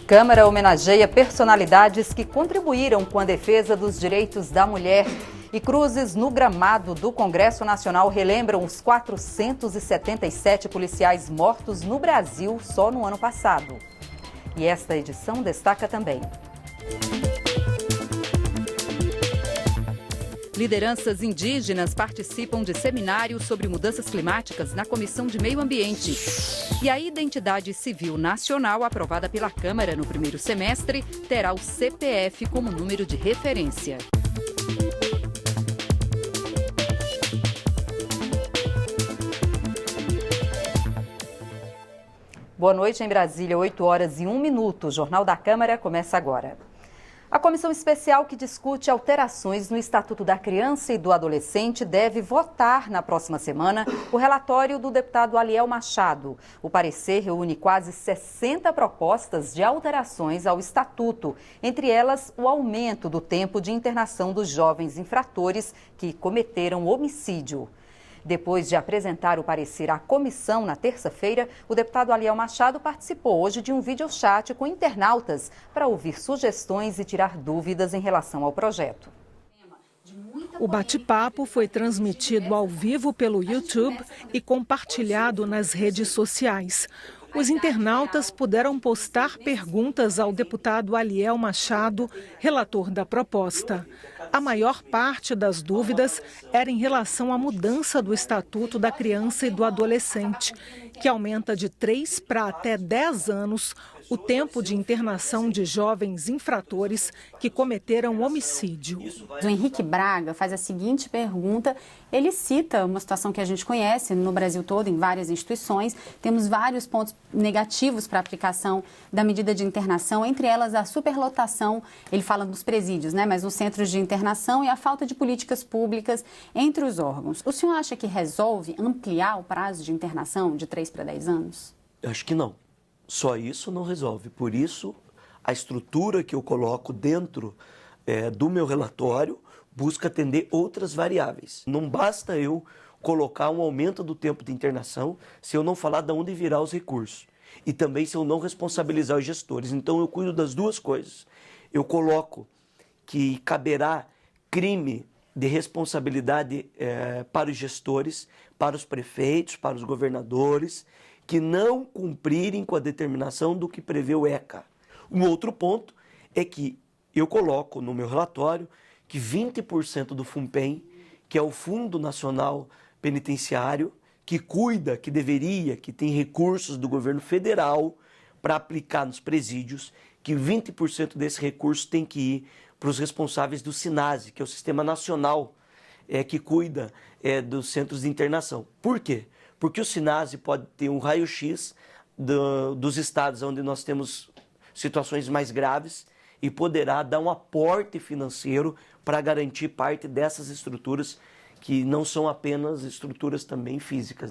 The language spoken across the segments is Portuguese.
Câmara homenageia personalidades que contribuíram com a defesa dos direitos da mulher. E cruzes no gramado do Congresso Nacional relembram os 477 policiais mortos no Brasil só no ano passado. E esta edição destaca também: lideranças indígenas participam de seminários sobre mudanças climáticas na Comissão de Meio Ambiente. E a Identidade Civil Nacional, aprovada pela Câmara no primeiro semestre, terá o CPF como número de referência. Boa noite em Brasília, 8h01. O Jornal da Câmara começa agora. A comissão especial que discute alterações no Estatuto da Criança e do Adolescente deve votar na próxima semana o relatório do deputado Aliel Machado. O parecer reúne quase 60 propostas de alterações ao Estatuto, entre elas o aumento do tempo de internação dos jovens infratores que cometeram homicídio. Depois de apresentar o parecer à comissão na terça-feira, o deputado Aliel Machado participou hoje de um videochat com internautas para ouvir sugestões e tirar dúvidas em relação ao projeto. O bate-papo foi transmitido ao vivo pelo YouTube e compartilhado nas redes sociais. Os internautas puderam postar perguntas ao deputado Aliel Machado, relator da proposta. A maior parte das dúvidas era em relação à mudança do Estatuto da Criança e do Adolescente, que aumenta de 3 para até 10 anos o tempo de internação de jovens infratores que cometeram homicídio. O Henrique Braga faz a seguinte pergunta. Ele cita uma situação que a gente conhece no Brasil todo, em várias instituições. Temos vários pontos negativos para a aplicação da medida de internação, entre elas a superlotação, ele fala dos presídios, mas nos centros de internação, e a falta de políticas públicas entre os órgãos. O senhor acha que resolve ampliar o prazo de internação de 3 para 10 anos? Eu acho que não. Só isso não resolve. Por isso, a estrutura que eu coloco dentro do meu relatório busca atender outras variáveis. Não basta eu colocar um aumento do tempo de internação se eu não falar de onde virá os recursos. E também se eu não responsabilizar os gestores. Então, eu cuido das duas coisas. Eu coloco que caberá crime de responsabilidade para os gestores, para os prefeitos, para os governadores, que não cumprirem com a determinação do que prevê o ECA. Um outro ponto é que eu coloco no meu relatório que 20% do FUNPEN, que é o Fundo Nacional Penitenciário, que cuida, que deveria, que tem recursos do governo federal para aplicar nos presídios, que 20% desse recurso tem que ir para os responsáveis do SINASE, que é o Sistema Nacional que cuida dos centros de internação. Por quê? Porque o SINASE pode ter um raio-x dos estados onde nós temos situações mais graves e poderá dar um aporte financeiro para garantir parte dessas estruturas, que não são apenas estruturas também físicas,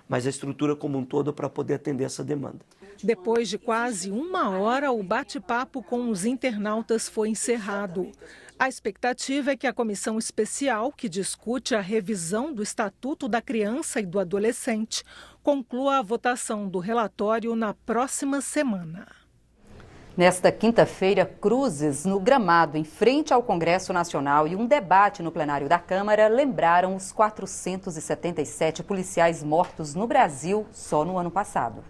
mas a estrutura como um todo para poder atender essa demanda. Depois de quase 1 hora, o bate-papo com os internautas foi encerrado. A expectativa é que a comissão especial, que discute a revisão do Estatuto da Criança e do Adolescente, conclua a votação do relatório na próxima semana. Nesta quinta-feira, cruzes no gramado em frente ao Congresso Nacional e um debate no plenário da Câmara lembraram os 477 policiais mortos no Brasil só no ano passado.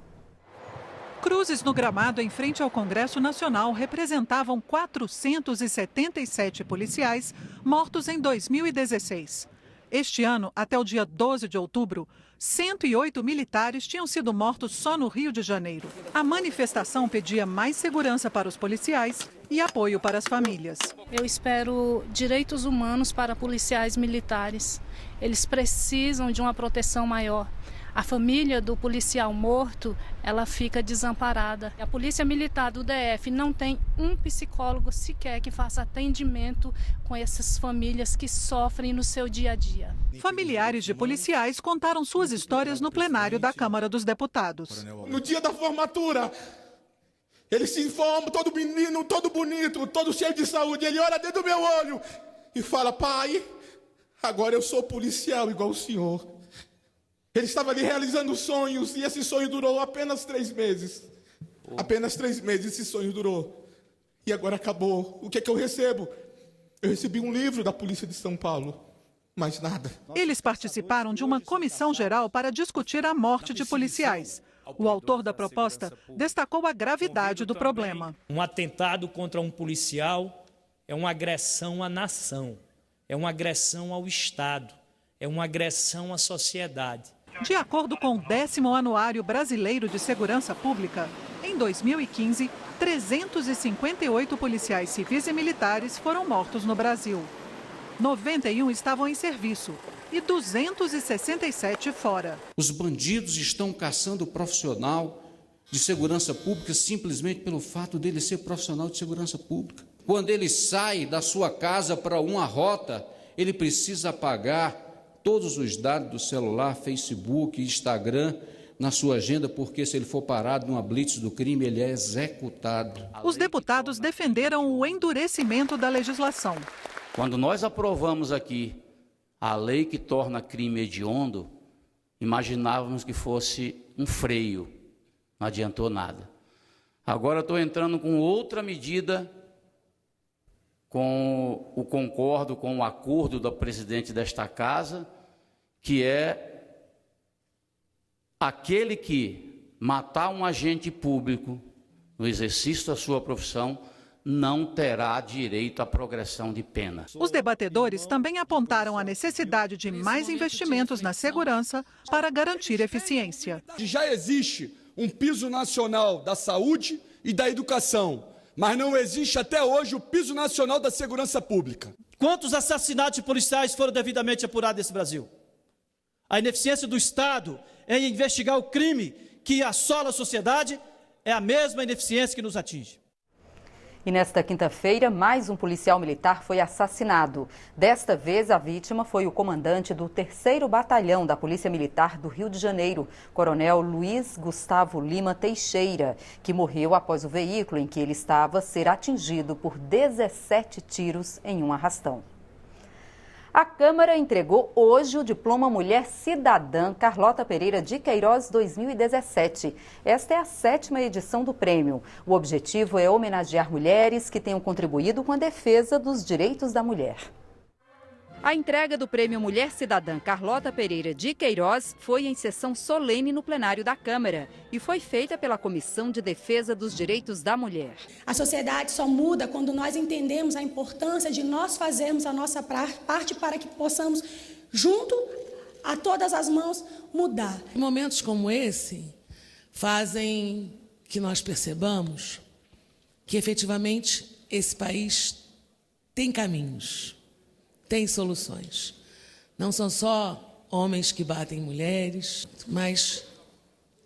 Cruzes no gramado em frente ao Congresso Nacional representavam 477 policiais mortos em 2016. Este ano, até o dia 12 de outubro, 108 militares tinham sido mortos só no Rio de Janeiro. A manifestação pedia mais segurança para os policiais e apoio para as famílias. Eu espero direitos humanos para policiais militares. Eles precisam de uma proteção maior. A família do policial morto, ela fica desamparada. A Polícia Militar do DF não tem um psicólogo sequer que faça atendimento com essas famílias que sofrem no seu dia a dia. Familiares de policiais contaram suas histórias no plenário da Câmara dos Deputados. No dia da formatura, ele se informa, todo menino, todo bonito, todo cheio de saúde. Ele olha dentro do meu olho e fala: pai, agora eu sou policial igual o senhor. Ele estava ali realizando sonhos e esse sonho durou apenas 3 meses. Apenas 3 meses esse sonho durou. E agora acabou. O que é que eu recebo? Eu recebi um livro da Polícia de São Paulo. Mais nada. Eles participaram de uma comissão geral para discutir a morte de policiais. O autor da proposta destacou a gravidade do problema. Um atentado contra um policial é uma agressão à nação, é uma agressão ao Estado, é uma agressão à sociedade. De acordo com o 10º Anuário Brasileiro de Segurança Pública, em 2015, 358 policiais civis e militares foram mortos no Brasil. 91 estavam em serviço e 267 fora. Os bandidos estão caçando o profissional de segurança pública simplesmente pelo fato dele ser profissional de segurança pública. Quando ele sai da sua casa para uma rota, ele precisa apagar todos os dados do celular, Facebook, Instagram, na sua agenda, porque se ele for parado numa blitz do crime, ele é executado. Os deputados defenderam o endurecimento da legislação. Quando nós aprovamos aqui a lei que torna crime hediondo, imaginávamos que fosse um freio, não adiantou nada. Agora estou entrando com outra medida, concordo com o acordo do presidente desta casa, que é aquele que matar um agente público no exercício da sua profissão não terá direito à progressão de pena. Os debatedores também apontaram a necessidade de mais investimentos na segurança para garantir eficiência. Já existe um piso nacional da saúde e da educação, mas não existe até hoje o piso nacional da segurança pública. Quantos assassinatos policiais foram devidamente apurados nesse Brasil? A ineficiência do Estado em investigar o crime que assola a sociedade é a mesma ineficiência que nos atinge. E nesta quinta-feira, mais um policial militar foi assassinado. Desta vez, a vítima foi o comandante do 3º Batalhão da Polícia Militar do Rio de Janeiro, Coronel Luiz Gustavo Lima Teixeira, que morreu após o veículo em que ele estava ser atingido por 17 tiros em um arrastão. A Câmara entregou hoje o diploma Mulher Cidadã Carlota Pereira de Queiroz 2017. Esta é a 7ª edição do prêmio. O objetivo é homenagear mulheres que tenham contribuído com a defesa dos direitos da mulher. A entrega do prêmio Mulher Cidadã Carlota Pereira de Queiroz foi em sessão solene no plenário da Câmara e foi feita pela Comissão de Defesa dos Direitos da Mulher. A sociedade só muda quando nós entendemos a importância de nós fazermos a nossa parte para que possamos, junto a todas as mãos, mudar. Momentos como esse fazem que nós percebamos que efetivamente esse país tem caminhos. Tem soluções. Não são só homens que batem mulheres, mas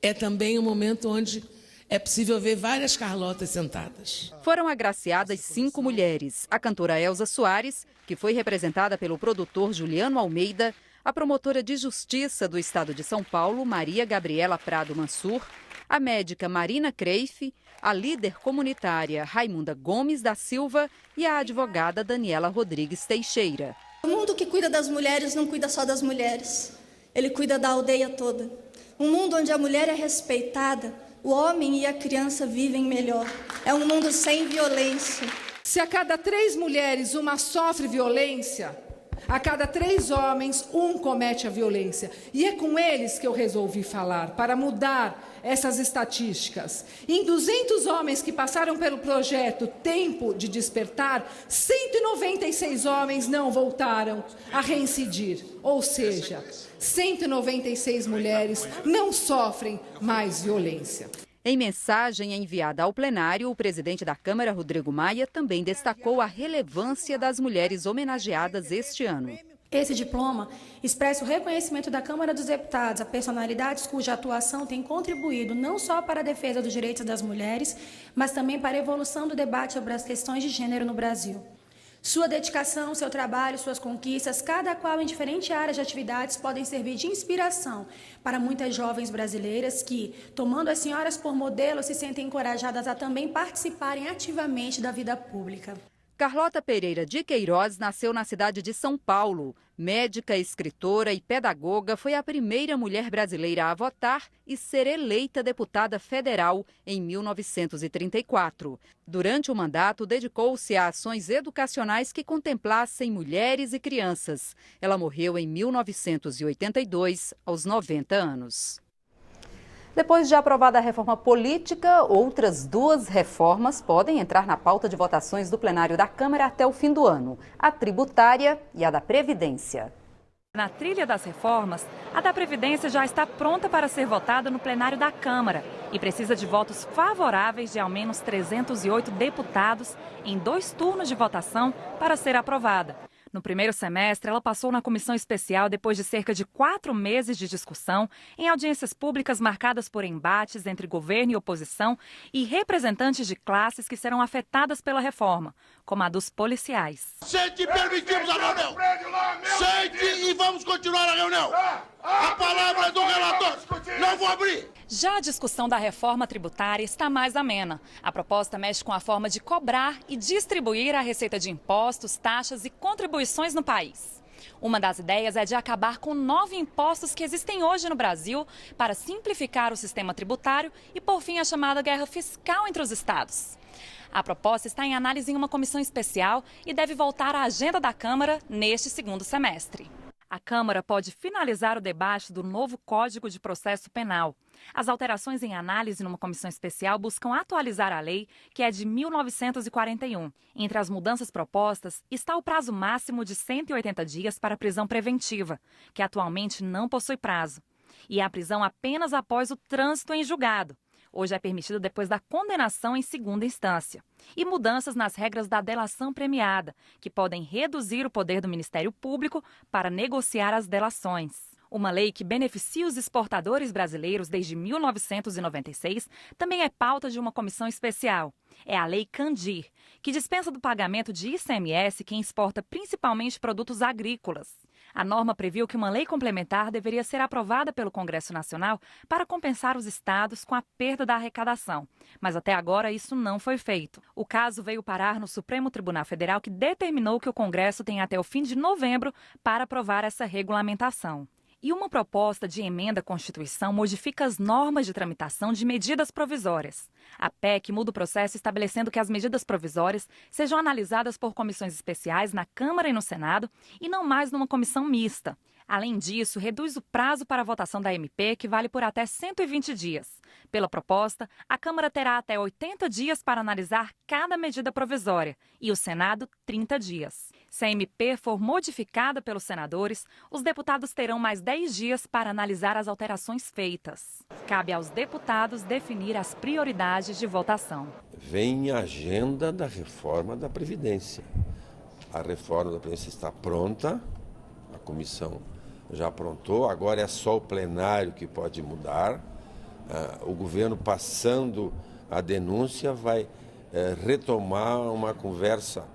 é também um momento onde é possível ver várias Carlotas sentadas. Foram agraciadas 5 mulheres. A cantora Elza Soares, que foi representada pelo produtor Juliano Almeida, a promotora de justiça do estado de São Paulo, Maria Gabriela Prado Mansur, a médica Marina Creife, a líder comunitária Raimunda Gomes da Silva e a advogada Daniela Rodrigues Teixeira. O mundo que cuida das mulheres não cuida só das mulheres, ele cuida da aldeia toda. Um mundo onde a mulher é respeitada, o homem e a criança vivem melhor. É um mundo sem violência. Se a cada 3 mulheres uma sofre violência, a cada 3 homens, um comete a violência. E é com eles que eu resolvi falar, para mudar essas estatísticas. Em 200 homens que passaram pelo projeto Tempo de Despertar, 196 homens não voltaram a reincidir. Ou seja, 196 mulheres não sofrem mais violência. Em mensagem enviada ao plenário, o presidente da Câmara, Rodrigo Maia, também destacou a relevância das mulheres homenageadas este ano. Esse diploma expressa o reconhecimento da Câmara dos Deputados a personalidades cuja atuação tem contribuído não só para a defesa dos direitos das mulheres, mas também para a evolução do debate sobre as questões de gênero no Brasil. Sua dedicação, seu trabalho, suas conquistas, cada qual em diferentes áreas de atividades, podem servir de inspiração para muitas jovens brasileiras que, tomando as senhoras por modelo, se sentem encorajadas a também participarem ativamente da vida pública. Carlota Pereira de Queiroz nasceu na cidade de São Paulo. Médica, escritora e pedagoga, foi a primeira mulher brasileira a votar e ser eleita deputada federal em 1934. Durante o mandato, dedicou-se a ações educacionais que contemplassem mulheres e crianças. Ela morreu em 1982, aos 90 anos. Depois de aprovada a reforma política, outras 2 reformas podem entrar na pauta de votações do plenário da Câmara até o fim do ano: a tributária e a da Previdência. Na trilha das reformas, a da Previdência já está pronta para ser votada no plenário da Câmara e precisa de votos favoráveis de ao menos 308 deputados em 2 turnos de votação para ser aprovada. No primeiro semestre, ela passou na comissão especial depois de cerca de 4 meses de discussão, em audiências públicas marcadas por embates entre governo e oposição e representantes de classes que serão afetadas pela reforma, como a dos policiais. Sente, permitimos a reunião! Sente e vamos continuar a reunião! A palavra é do relator! Não vou abrir! Já a discussão da reforma tributária está mais amena. A proposta mexe com a forma de cobrar e distribuir a receita de impostos, taxas e contribuições no país. Uma das ideias é de acabar com 9 impostos que existem hoje no Brasil para simplificar o sistema tributário e pôr fim à chamada guerra fiscal entre os estados. A proposta está em análise em uma comissão especial e deve voltar à agenda da Câmara neste segundo semestre. A Câmara pode finalizar o debate do novo Código de Processo Penal. As alterações em análise numa comissão especial buscam atualizar a lei, que é de 1941. Entre as mudanças propostas está o prazo máximo de 180 dias para a prisão preventiva, que atualmente não possui prazo, e a prisão apenas após o trânsito em julgado. Hoje é permitido depois da condenação em segunda instância. E mudanças nas regras da delação premiada, que podem reduzir o poder do Ministério Público para negociar as delações. Uma lei que beneficia os exportadores brasileiros desde 1996 também é pauta de uma comissão especial. É a Lei Candir, que dispensa do pagamento de ICMS quem exporta principalmente produtos agrícolas. A norma previu que uma lei complementar deveria ser aprovada pelo Congresso Nacional para compensar os estados com a perda da arrecadação, mas até agora isso não foi feito. O caso veio parar no Supremo Tribunal Federal, que determinou que o Congresso tem até o fim de novembro para aprovar essa regulamentação. E uma proposta de emenda à Constituição modifica as normas de tramitação de medidas provisórias. A PEC muda o processo estabelecendo que as medidas provisórias sejam analisadas por comissões especiais na Câmara e no Senado e não mais numa comissão mista. Além disso, reduz o prazo para a votação da MP, que vale por até 120 dias. Pela proposta, a Câmara terá até 80 dias para analisar cada medida provisória e o Senado 30 dias. Se a MP for modificada pelos senadores, os deputados terão mais 10 dias para analisar as alterações feitas. Cabe aos deputados definir as prioridades de votação. Vem a agenda da reforma da Previdência. A reforma da Previdência está pronta, a comissão já aprontou, agora é só o plenário que pode mudar. O governo, passando a denúncia, vai retomar uma conversa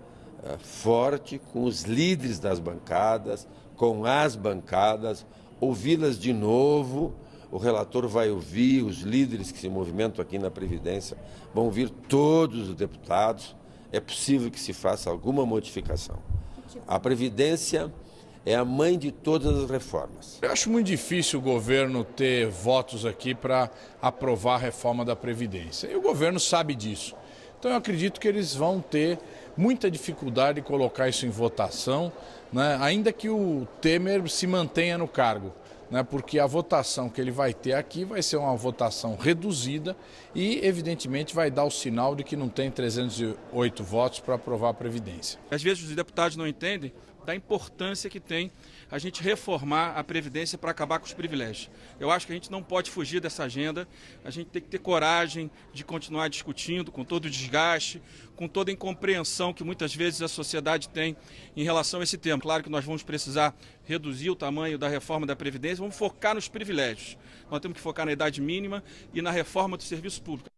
forte com os líderes das bancadas, com as bancadas, ouvi-las de novo. O relator vai ouvir os líderes que se movimentam aqui na Previdência, vão ouvir todos os deputados. É possível que se faça alguma modificação. A Previdência é a mãe de todas as reformas. Eu acho muito difícil o governo ter votos aqui para aprovar a reforma da Previdência. E o governo sabe disso. Então eu acredito que eles vão ter muita dificuldade de colocar isso em votação, né? Ainda que o Temer se mantenha no cargo, né? Porque a votação que ele vai ter aqui vai ser uma votação reduzida e, evidentemente, vai dar o sinal de que não tem 308 votos para aprovar a Previdência. Às vezes os deputados não entendem da importância que tem a gente reformar a Previdência para acabar com os privilégios. Eu acho que a gente não pode fugir dessa agenda, a gente tem que ter coragem de continuar discutindo com todo o desgaste, com toda a incompreensão que muitas vezes a sociedade tem em relação a esse tema. Claro que nós vamos precisar reduzir o tamanho da reforma da Previdência, vamos focar nos privilégios. Nós temos que focar na idade mínima e na reforma do serviço público.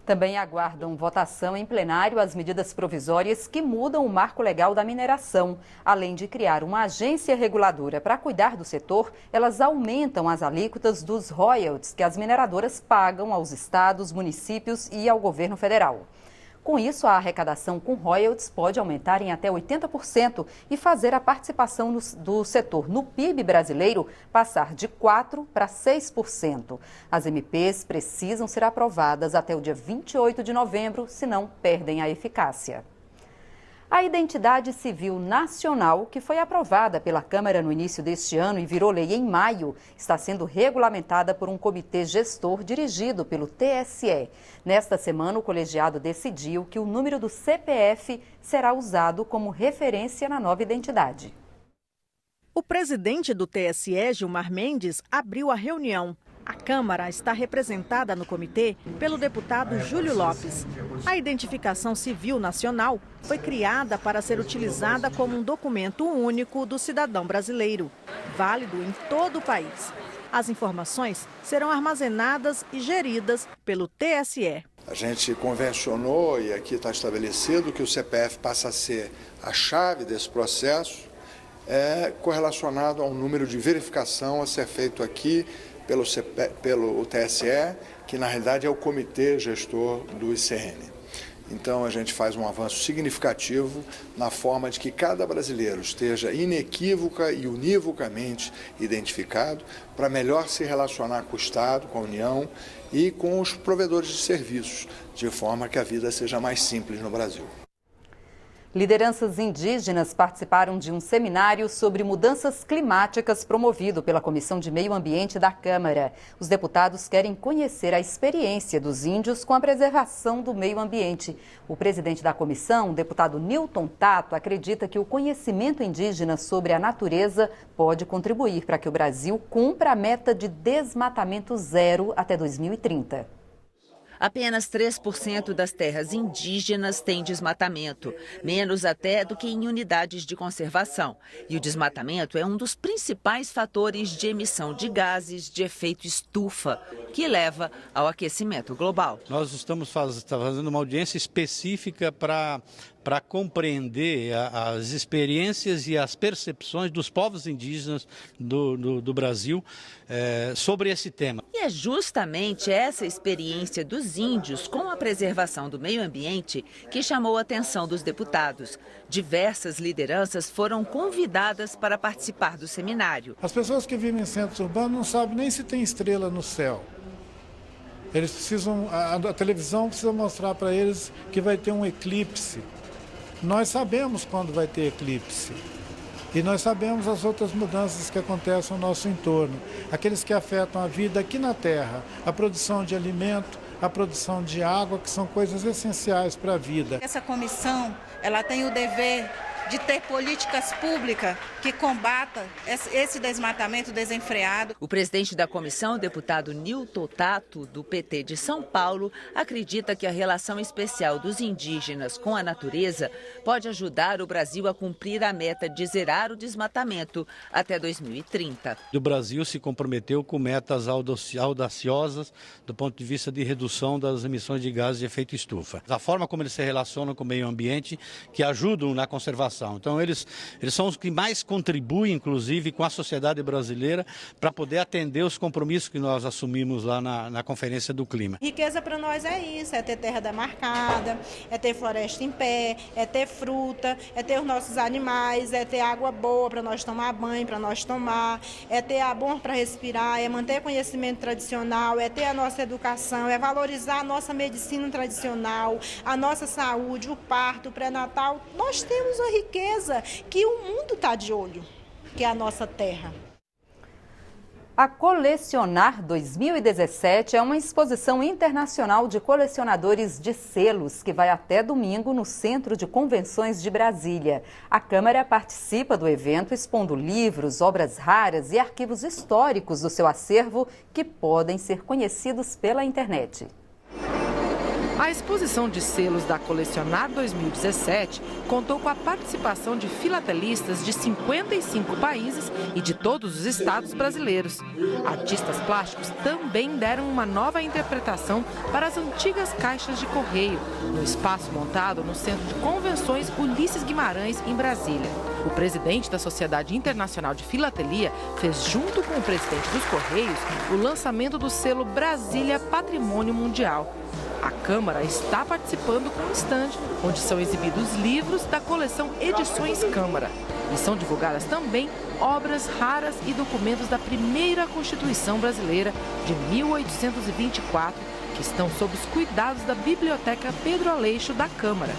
Também aguardam votação em plenário as medidas provisórias que mudam o marco legal da mineração. Além de criar uma agência reguladora para cuidar do setor, elas aumentam as alíquotas dos royalties que as mineradoras pagam aos estados, municípios e ao governo federal. Com isso, a arrecadação com royalties pode aumentar em até 80% e fazer a participação do setor no PIB brasileiro passar de 4% para 6%. As MPs precisam ser aprovadas até o dia 28 de novembro, senão perdem a eficácia. A Identidade Civil Nacional, que foi aprovada pela Câmara no início deste ano e virou lei em maio, está sendo regulamentada por um comitê gestor dirigido pelo TSE. Nesta semana, o colegiado decidiu que o número do CPF será usado como referência na nova identidade. O presidente do TSE, Gilmar Mendes, abriu a reunião. A Câmara está representada no comitê pelo deputado Júlio Lopes. A Identificação Civil Nacional foi criada para ser utilizada como um documento único do cidadão brasileiro, válido em todo o país. As informações serão armazenadas e geridas pelo TSE. A gente convencionou, e aqui está estabelecido, que o CPF passa a ser a chave desse processo, correlacionado ao número de verificação a ser feito aqui pelo TSE, que na realidade é o comitê gestor do ICN. Então a gente faz um avanço significativo na forma de que cada brasileiro esteja inequívoca e univocamente identificado para melhor se relacionar com o Estado, com a União e com os provedores de serviços, de forma que a vida seja mais simples no Brasil. Lideranças indígenas participaram de um seminário sobre mudanças climáticas promovido pela Comissão de Meio Ambiente da Câmara. Os deputados querem conhecer a experiência dos índios com a preservação do meio ambiente. O presidente da comissão, o deputado Newton Tato, acredita que o conhecimento indígena sobre a natureza pode contribuir para que o Brasil cumpra a meta de desmatamento zero até 2030. Apenas 3% das terras indígenas têm desmatamento, menos até do que em unidades de conservação. E o desmatamento é um dos principais fatores de emissão de gases de efeito estufa, que leva ao aquecimento global. Nós estamos fazendo uma audiência específica para compreender as experiências e as percepções dos povos indígenas do Brasil sobre esse tema. E é justamente essa experiência dos índios com a preservação do meio ambiente que chamou a atenção dos deputados. Diversas lideranças foram convidadas para participar do seminário. As pessoas que vivem em centros urbanos não sabem nem se tem estrela no céu. Eles precisam, a televisão precisa mostrar para eles que vai ter um eclipse. Nós sabemos quando vai ter eclipse e nós sabemos as outras mudanças que acontecem no nosso entorno, aqueles que afetam a vida aqui na Terra, a produção de alimento, a produção de água, que são coisas essenciais para a vida. Essa comissão, ela tem o dever de ter políticas públicas que combatam esse desmatamento desenfreado. O presidente da comissão, o deputado Newton Tato, do PT de São Paulo, acredita que a relação especial dos indígenas com a natureza pode ajudar o Brasil a cumprir a meta de zerar o desmatamento até 2030. O Brasil se comprometeu com metas audaciosas do ponto de vista de redução das emissões de gases de efeito estufa. A forma como eles se relacionam com o meio ambiente, que ajudam na conservação. Então eles são os que mais contribuem, inclusive, com a sociedade brasileira para poder atender os compromissos que nós assumimos lá na Conferência do Clima. Riqueza para nós é isso, é ter terra demarcada, é ter floresta em pé, é ter fruta, é ter os nossos animais, é ter água boa para nós tomar banho, para nós tomar, é ter ar bom para respirar, é manter conhecimento tradicional, é ter a nossa educação, é valorizar a nossa medicina tradicional, a nossa saúde, o parto, o pré-natal. Nós temos uma riqueza que o mundo está de olho, que é a nossa terra. A Colecionar 2017 é uma exposição internacional de colecionadores de selos que vai até domingo no Centro de Convenções de Brasília. A Câmara participa do evento expondo livros, obras raras e arquivos históricos do seu acervo que podem ser conhecidos pela internet. A exposição de selos da Colecionar 2017 contou com a participação de filatelistas de 55 países e de todos os estados brasileiros. Artistas plásticos também deram uma nova interpretação para as antigas caixas de correio, no espaço montado no Centro de Convenções Ulisses Guimarães, em Brasília. O presidente da Sociedade Internacional de Filatelia fez, junto com o presidente dos Correios, o lançamento do selo Brasília Patrimônio Mundial. A Câmara está participando com um estande, onde são exibidos livros da coleção Edições Câmara. E são divulgadas também obras raras e documentos da primeira Constituição Brasileira, de 1824, que estão sob os cuidados da Biblioteca Pedro Aleixo da Câmara.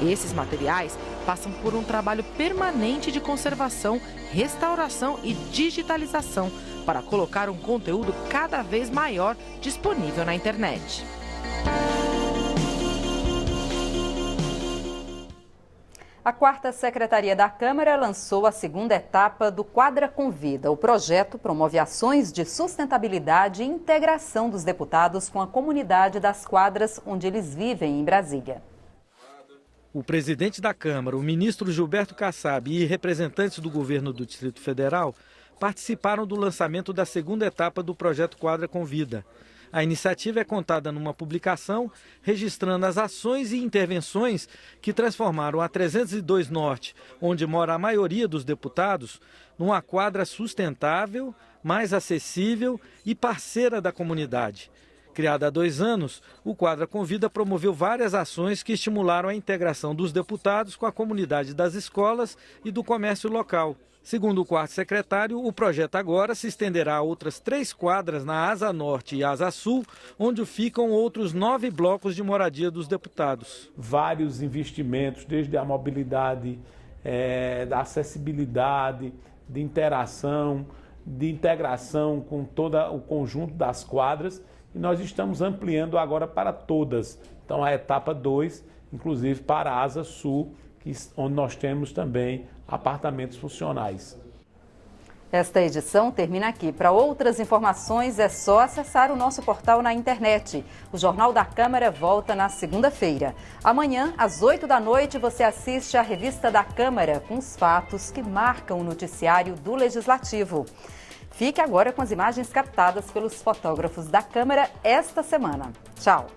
Esses materiais passam por um trabalho permanente de conservação, restauração e digitalização para colocar um conteúdo cada vez maior disponível na internet. A 4ª Secretaria da Câmara lançou a 2ª etapa do Quadra Convida. O projeto promove ações de sustentabilidade e integração dos deputados com a comunidade das quadras onde eles vivem em Brasília. O presidente da Câmara, o ministro Gilberto Kassab e representantes do governo do Distrito Federal participaram do lançamento da 2ª etapa do projeto Quadra Convida. A iniciativa é contada numa publicação registrando as ações e intervenções que transformaram a 302 Norte, onde mora a maioria dos deputados, numa quadra sustentável, mais acessível e parceira da comunidade. Criada há 2 anos, o Quadra Convida promoveu várias ações que estimularam a integração dos deputados com a comunidade das escolas e do comércio local. Segundo o 4º secretário, o projeto agora se estenderá a outras 3 quadras na Asa Norte e Asa Sul, onde ficam outros 9 blocos de moradia dos deputados. Vários investimentos, desde a mobilidade, da acessibilidade, de interação, de integração com todo o conjunto das quadras, e nós estamos ampliando agora para todas. Então a etapa 2, inclusive para a Asa Sul, onde nós temos também apartamentos funcionais. Esta edição termina aqui. Para outras informações é só acessar o nosso portal na internet. O Jornal da Câmara volta na segunda-feira. Amanhã, às 8 da noite, você assiste à Revista da Câmara com os fatos que marcam o noticiário do Legislativo. Fique agora com as imagens captadas pelos fotógrafos da Câmara esta semana. Tchau!